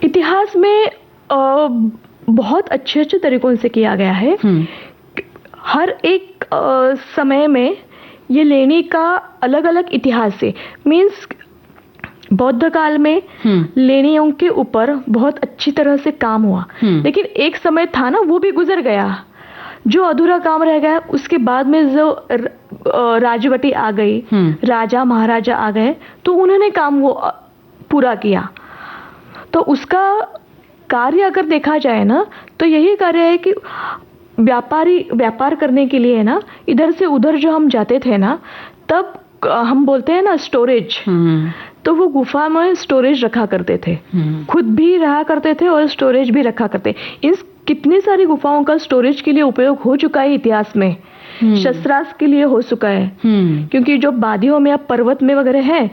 इतिहास में बहुत अच्छे अच्छे तरीकों से किया गया है। हर एक समय में ये लेनी का अलग अलग इतिहास है। मीन्स बौद्ध काल में लेनियों के ऊपर बहुत अच्छी तरह से काम हुआ, लेकिन एक समय था ना, वो भी गुजर गया। जो अधूरा काम रह गया, उसके बाद में जो राजवटी आ गई, राजा महाराजा आ गए, तो उन्होंने काम वो पूरा किया। तो उसका कार्य अगर देखा जाए ना, तो यही कार्य है कि व्यापार करने के लिए ना, इधर से उधर जो हम जाते थे ना, तब हम बोलते हैं ना स्टोरेज, तो वो गुफा में स्टोरेज रखा करते थे। खुद भी रहा करते थे और स्टोरेज भी रखा करते। इस कितनी सारी गुफाओं का स्टोरेज के लिए उपयोग हो चुका है इतिहास में, शस्त्रास्त्र के लिए हो चुका है। क्योंकि जो वादियों में, अब पर्वत में वगैरह है,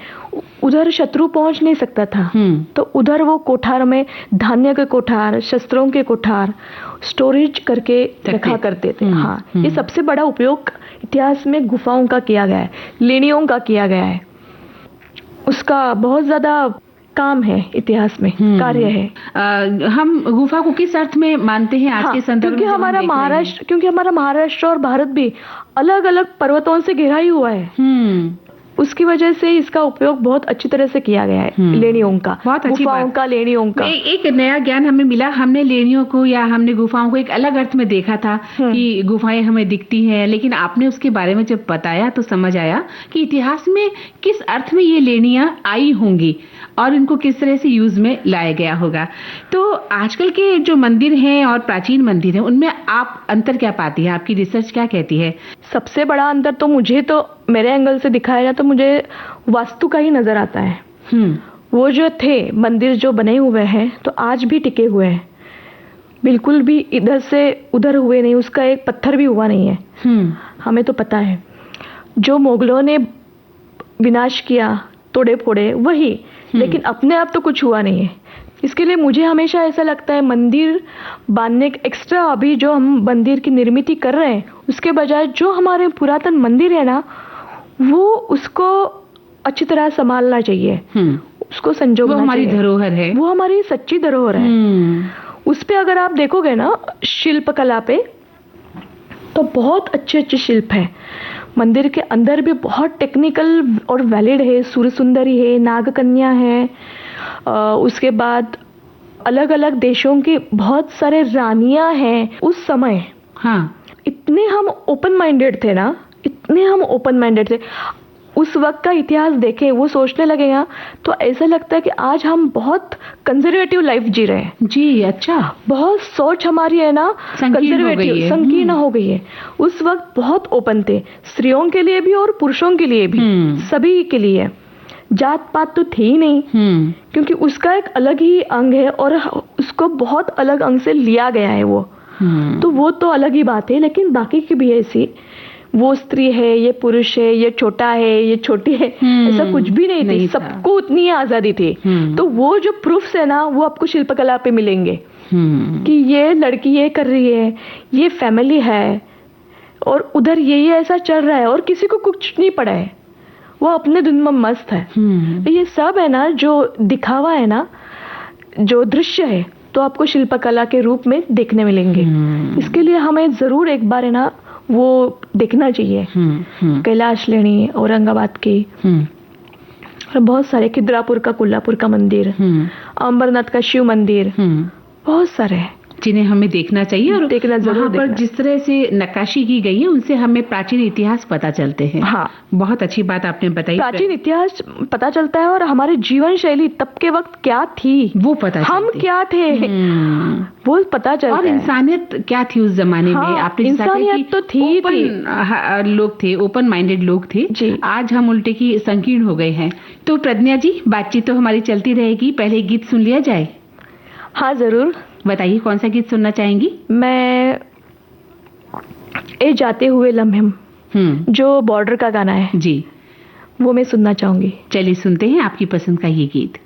उधर शत्रु पहुंच नहीं सकता था, तो उधर वो कोठार में धान्य के कोठार, शस्त्रों के कोठार स्टोरेज करके रखा करते थे। हाँ, ये सबसे बड़ा उपयोग इतिहास में गुफाओं का किया गया है, लेनियों का किया गया है। उसका बहुत ज्यादा काम है इतिहास में, कार्य है। हम गुफा को किस अर्थ में मानते हैं आज के संदर्भ में? क्योंकि हमारा महाराष्ट्र और भारत भी अलग अलग पर्वतों से घिरा ही हुआ है। उसकी वजह से इसका उपयोग बहुत अच्छी तरह से किया गया है, लेनियों का, बहुत अच्छी गुफाओं का, लेनियों का। एक नया ज्ञान हमें मिला। हमने लेनियों को या हमने गुफाओं को एक अलग अर्थ में देखा था कि गुफाएं हमें दिखती हैं, लेकिन आपने उसके बारे में जब बताया तो समझ आया कि इतिहास में किस अर्थ में ये लेनियां आई होंगी और इनको किस तरह से यूज में लाया गया होगा। तो आजकल के जो मंदिर हैं और प्राचीन मंदिर हैं, उनमें आप अंतर क्या पाती हैं? आपकी रिसर्च क्या कहती है? सबसे बड़ा अंतर तो मुझे, तो मेरे एंगल से दिखाया जाए तो मुझे वास्तु का ही नजर आता है। वो जो थे मंदिर जो बने हुए हैं, तो आज भी टिके हुए हैं, बिल्कुल भी इधर से उधर हुए नहीं, उसका एक पत्थर भी हुआ नहीं है। हमें तो पता है जो मुगलों ने विनाश किया, तोड़े फोड़े, वही, लेकिन अपने आप तो कुछ हुआ नहीं है। इसके लिए मुझे हमेशा ऐसा लगता है मंदिर बांधने एक्स्ट्रा, अभी जो हम मंदिर की निर्मित कर रहे हैं, उसके बजाय जो हमारे पुरातन मंदिर है ना, वो उसको अच्छी तरह संभालना चाहिए, उसको संजोना चाहिए। वो हमारी धरोहर है, वो हमारी सच्ची धरोहर है। उस पे अगर आप देखोगे ना शिल्पकला पे, तो बहुत अच्छे अच्छे शिल्प है। मंदिर के अंदर भी बहुत टेक्निकल और वैलिड है। सूर्य सुंदरी है, नागकन्या है, उसके बाद अलग अलग देशों की बहुत सारे रानियां हैं। उस समय इतने हम ओपन माइंडेड थे ना, इतने हम ओपन माइंडेड थे। उस वक्त का इतिहास देखें, वो सोचने लगेगा तो ऐसा लगता है कि आज हम बहुत कंजर्वेटिव लाइफ जी रहे हैं। जी, अच्छा, बहुत सोच हमारी है ना कंजर्वेटिव, संकीर्ण हो गई है। उस वक्त बहुत ओपन थे, स्त्रियों के लिए भी और पुरुषों के लिए भी, सभी के लिए। जात पात तो थी ही नहीं, क्योंकि उसका एक अलग ही अंग है और उसको बहुत अलग अंग से लिया गया है वो। तो वो तो अलग ही बात है, लेकिन बाकी की भी ऐसी, वो स्त्री है, ये पुरुष है, ये छोटा है, ये छोटी है, ऐसा कुछ भी नहीं थी। सबको उतनी आजादी थी। तो वो जो प्रूफ्स है ना, वो आपको शिल्पकला पे मिलेंगे कि ये लड़की ये कर रही है, ये फैमिली है, और उधर ये ऐसा चल रहा है और किसी को कुछ नहीं पड़ा है, वो अपने धुन में मस्त है। तो ये सब है ना, जो दिखावा है ना, जो दृश्य है, तो आपको शिल्पकला के रूप में देखने मिलेंगे। इसके लिए हमें जरूर एक बार है ना वो देखना चाहिए। कैलाश लेनी औरंगाबाद की, और बहुत सारे, खिद्रापुर का, कोल्हापुर का मंदिर, अमरनाथ का शिव मंदिर, बहुत सारे हैं जिन्हें हमें देखना चाहिए और देखना जरूर। वहाँ पर जिस तरह से नक्काशी की गई है, उनसे हमें प्राचीन इतिहास पता चलते हैं। हाँ, बहुत अच्छी बात आपने बताई। प्राचीन इतिहास पता चलता है और हमारी जीवन शैली तब के वक्त क्या थी, वो पता, हम क्या थे, वो पता चलता है। और इंसानियत क्या थी उस जमाने में। आपने इंसानियत तो थी, लोग थे, ओपन माइंडेड लोग थे। आज हम उल्टे की संकीर्ण हो गए हैं। तो प्रज्ञा जी, बातचीत तो हमारी चलती रहेगी, पहले गीत सुन लिया जाए। हाँ जरूर, बताइए कौन सा गीत सुनना चाहेंगी? मैं ए जाते हुए लम्हे, जो बॉर्डर का गाना है जी, वो मैं सुनना चाहूंगी। चलिए सुनते हैं आपकी पसंद का ये गीत।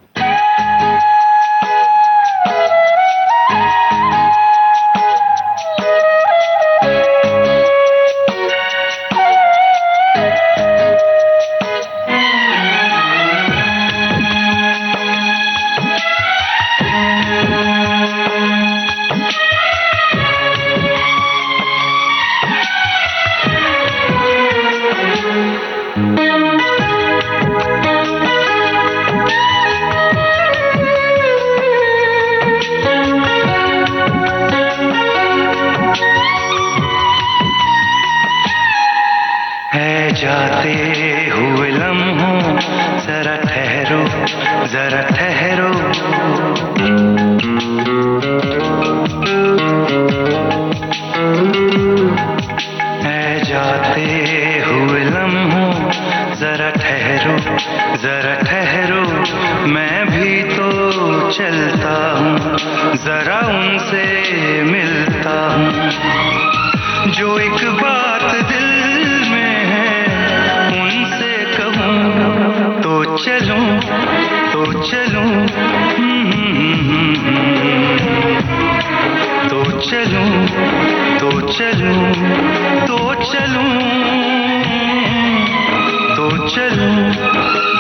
चलता हूँ, जरा उनसे मिलता हूँ। जो एक बात दिल में है उनसे कहूँ तो चलूं तो चलूं, तो चलूं तो चलूं, तो चलूं तो चलूं,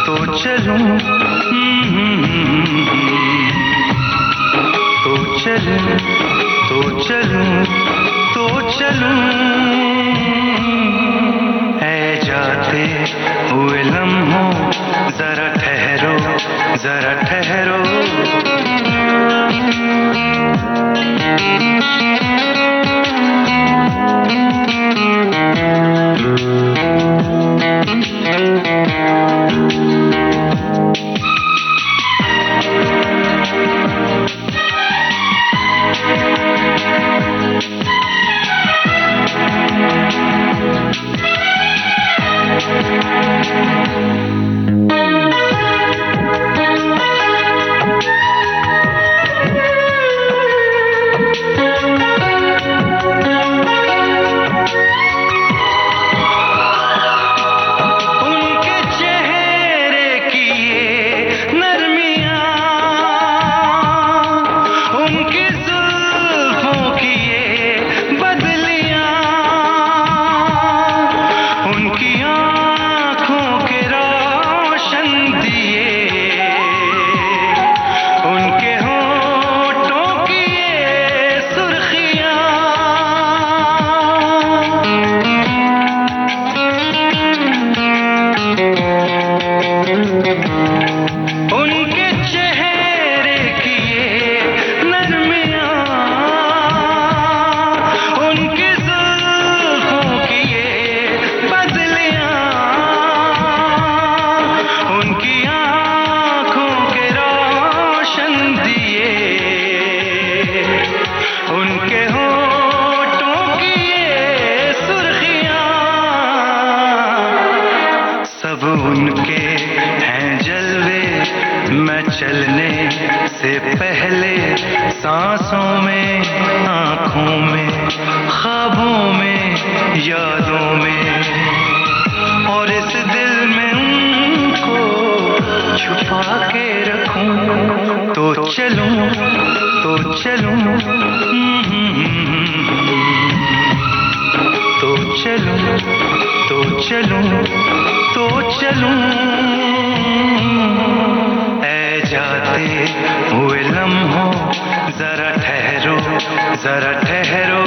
तो चलूं, तो चलूं तो चलूं, तो चलूं। ऐ जाते हुए लम्हों जरा ठहरो, जरा ठहरो। उनके हैं जलवे, मैं चलने से पहले सांसों में, आँखों में, ख्वाबों में, यादों में, और इस दिल में उनको छुपा के रखूं तो चलूं तो चलूं, तो चलूं तो चलूं, तो चलूं। ऐ जाते हुए लम्हों जरा ठहरो, जरा ठहरो।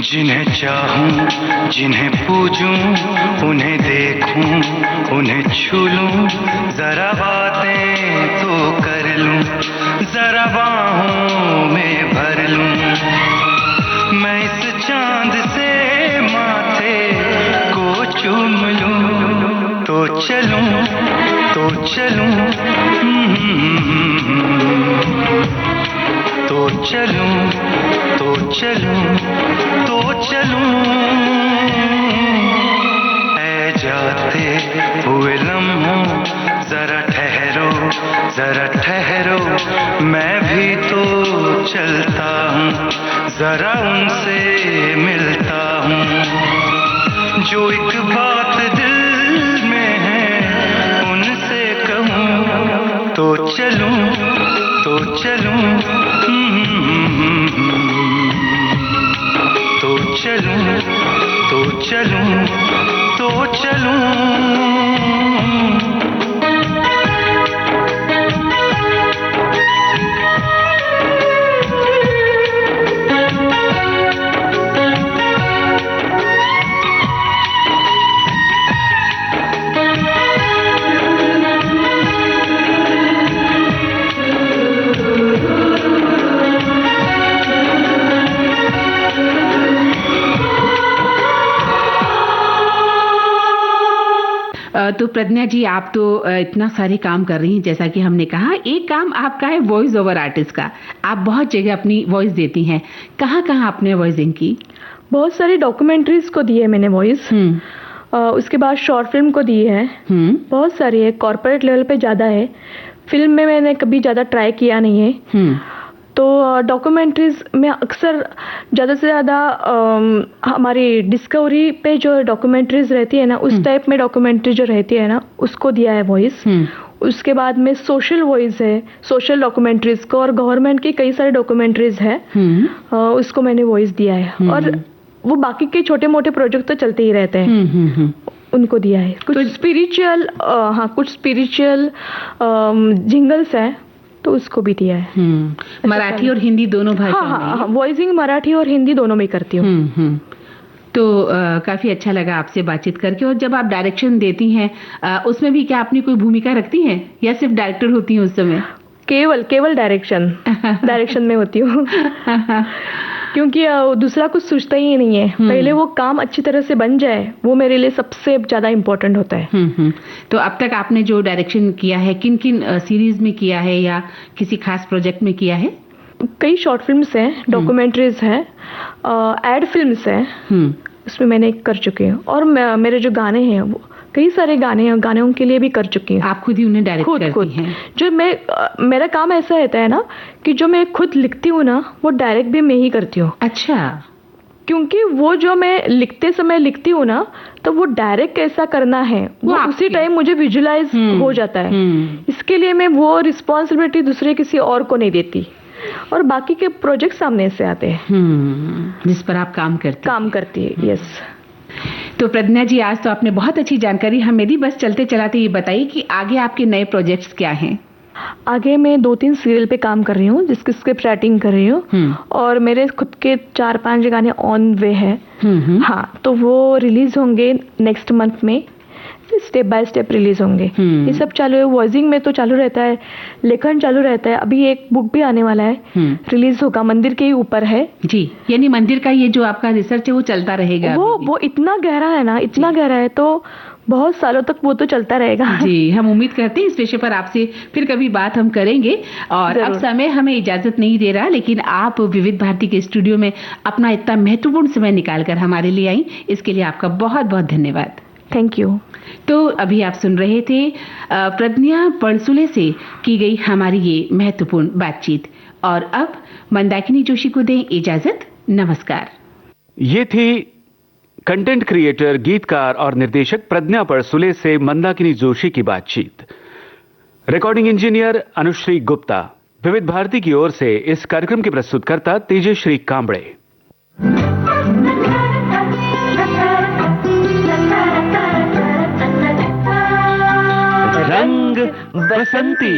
जिन्हें चाहूं, जिन्हें पूजूं, उन्हें देखूं, उन्हें छू लूं, जरा बातें तो कर लूं, जरा बाहों में भर लूं। मैं इस चांद से चलूं, तो चलूं, तो चलूं, तो चलूं। ऐ जाते हुए लम्हों जरा ठहरो, जरा ठहरो, मैं भी तो चलता हूँ, जरा उनसे मिलता हूँ। जो एक बात दिल में है उनसे कहूँ, तो चलूं, तो चलूं, तो चलूं, तो चलूं, तो चलूं। तो प्रज्ञा जी, आप तो इतना सारे काम कर रही हैं। जैसा कि हमने कहा, एक काम आपका है वॉइस ओवर आर्टिस्ट का। आप बहुत जगह अपनी वॉइस देती हैं। कहाँ कहाँ आपने वॉइसिंग की? बहुत सारी डॉक्यूमेंट्रीज को दी है मैंने वॉइस। उसके बाद शॉर्ट फिल्म को दी है। बहुत सारी है, कॉर्पोरेट लेवल पे ज़्यादा है। फिल्म में मैंने कभी ज़्यादा ट्राई किया नहीं है। तो डॉक्यूमेंट्रीज में अक्सर ज़्यादा से ज़्यादा हमारी डिस्कवरी पे जो डॉक्यूमेंट्रीज रहती है ना, उस टाइप में डॉक्यूमेंट्री जो रहती है ना, उसको दिया है वॉइस। उसके बाद में सोशल वॉइस है, सोशल डॉक्यूमेंट्रीज को, और गवर्नमेंट की कई सारी डॉक्यूमेंट्रीज है, उसको मैंने वॉइस दिया है। और वो बाकी के छोटे मोटे प्रोजेक्ट तो चलते ही रहते हैं, उनको दिया है। कुछ स्पिरिचुअल, कुछ स्पिरिचुअल जिंगल्स है, तो उसको भी दिया है। मराठी और हिंदी दोनों भाषाओं में? हाँ, वॉइसिंग मराठी और हिंदी दोनों में करती हूँ। तो काफी अच्छा लगा आपसे बातचीत करके। और जब आप डायरेक्शन देती हैं, उसमें भी क्या अपनी कोई भूमिका रखती हैं या सिर्फ डायरेक्टर होती हैं उस समय? केवल डायरेक्शन में होती हूँ। क्योंकि दूसरा कुछ सोचता ही नहीं है। पहले वो काम अच्छी तरह से बन जाए, वो मेरे लिए सबसे ज्यादा इम्पोर्टेंट होता है। तो अब तक आपने जो डायरेक्शन किया है, किन किन सीरीज में किया है या किसी खास प्रोजेक्ट में किया है? कई शॉर्ट फिल्म्स हैं, डॉक्यूमेंट्रीज हैं, एड फिल्म्स हैं, उसमें मैंने कर चुकी हूँ। और मेरे जो गाने हैं, वो कई सारे गाने हैं, गानों के लिए भी कर चुकी हूँ। आप खुद ही उन्हें डायरेक्ट करती हैं? जो मेरा काम ऐसा रहता है ना कि जो मैं खुद लिखती हूँ ना, वो डायरेक्ट भी मैं ही करती हूँ। अच्छा। क्योंकि वो जो मैं लिखते समय लिखती हूँ ना, तो वो डायरेक्ट कैसा करना है वो उसी टाइम मुझे विजुलाइज हो जाता है। इसके लिए मैं वो रिस्पॉन्सिबिलिटी दूसरे किसी और को नहीं देती, और बाकी के प्रोजेक्ट सामने से आते हैं जिस पर आप काम करती है। यस। तो प्रज्ञा जी, आज तो आपने बहुत अच्छी जानकारी हमें दी। बस चलते चलाते ये बताइए कि आगे आपके नए प्रोजेक्ट्स क्या हैं? आगे मैं 2-3 सीरियल पे काम कर रही हूँ, जिसकी स्क्रिप्ट राइटिंग कर रही हूँ, और मेरे खुद के 4-5 गाने ऑन वे है। हाँ, तो वो रिलीज होंगे नेक्स्ट मंथ में, स्टेप बाय स्टेप रिलीज होंगे। ये सब चालू है। वॉइसिंग में तो चालू रहता है, लेखन चालू रहता है। अभी एक बुक भी आने वाला है, रिलीज होगा, मंदिर के ही ऊपर है जी। यानी मंदिर का ये जो आपका रिसर्च है वो चलता रहेगा? वो इतना गहरा है ना, इतना गहरा है, तो बहुत सालों तक वो तो चलता रहेगा। जी, हम उम्मीद करते हैं इस विषय पर आपसे फिर कभी बात हम करेंगे। और अब समय हमें इजाजत नहीं दे रहा, लेकिन आप विविध भारती के स्टूडियो में अपना इतना महत्वपूर्ण समय निकालकर हमारे लिए आई, इसके लिए आपका बहुत बहुत धन्यवाद। Thank you. तो अभी आप सुन रहे थे प्रज्ञा पड़सुले से की गई हमारी ये महत्वपूर्ण बातचीत। और अब मंदाकिनी जोशी को दें इजाजत। नमस्कार। ये थी कंटेंट क्रिएटर, गीतकार और निर्देशक प्रज्ञा पड़सुले से मंदाकिनी जोशी की बातचीत। Recording engineer Anushree Gupta. विविध भारती की ओर से इस कार्यक्रम के प्रस्तुतकर्ता तेजश्री कांबड़े। रंग बसंती।